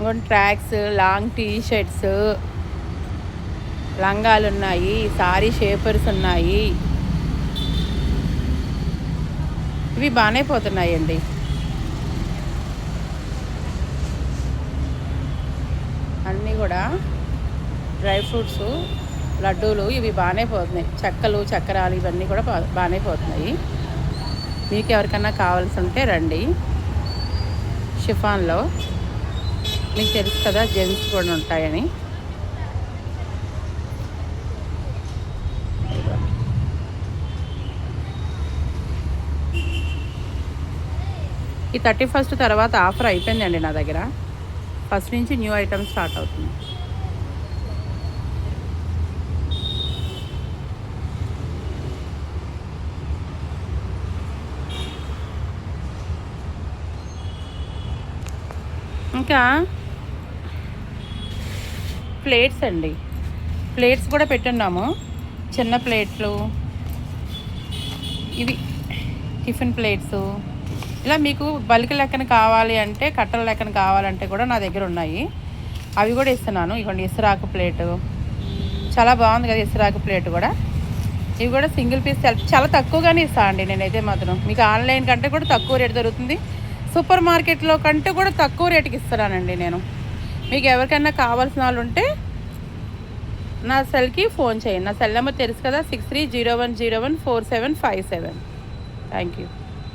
ఇంకోటి tracks, long T shirts, లంగాలు ఉన్నాయి, సారీ షేపర్స్ ఉన్నాయి. ఇవి బాగానే పోతున్నాయండి. అన్నీ కూడా డ్రై ఫ్రూట్స్, లడ్డూలు ఇవి బాగానే పోతున్నాయి. చెక్కలు, చక్రాలు ఇవన్నీ కూడా బాగానే పోతున్నాయి. మీకు ఎవరికన్నా కావాల్సి ఉంటే రండి. షిఫాన్లో మీకు తెలుసు కదా, జెంట్స్ కూడా ఉంటాయని. ఈ 31 తర్వాత ఆఫర్ అయిపోయిందండి నా దగ్గర. ఫస్ట్ నుంచి న్యూ ఐటమ్ స్టార్ట్ అవుతుంది. ఇంకా ప్లేట్స్ అండి, ప్లేట్స్ కూడా పెట్టున్నాము. చిన్న ప్లేట్లు, ఇవి టిఫిన్ ప్లేట్స్. ఇలా మీకు బల్క్ లెక్కన కావాలి అంటే, కట్టల లెక్కన కావాలంటే కూడా నా దగ్గర ఉన్నాయి. అవి కూడా ఇస్తున్నాను. ఇవ్వండి, ఇసురాకు ప్లేటు చాలా బాగుంది కదా, ఇసురాకు ప్లేట్ కూడా. ఇవి కూడా సింగిల్ పీస్ చాలా తక్కువగానే ఇస్తాను అండి నేనైతే మాత్రం. మీకు ఆన్లైన్ కంటే కూడా తక్కువ రేటు దొరుకుతుంది. సూపర్ మార్కెట్లో కంటే కూడా తక్కువ రేటుకి ఇస్తున్నానండి నేను. మీకు ఎవరికైనా కావాల్సిన వాళ్ళు ఉంటే నా సెల్కి ఫోన్ చేయండి. నా సెల్ నెంబర్ తెలుసు కదా, 6301014757. Thank you.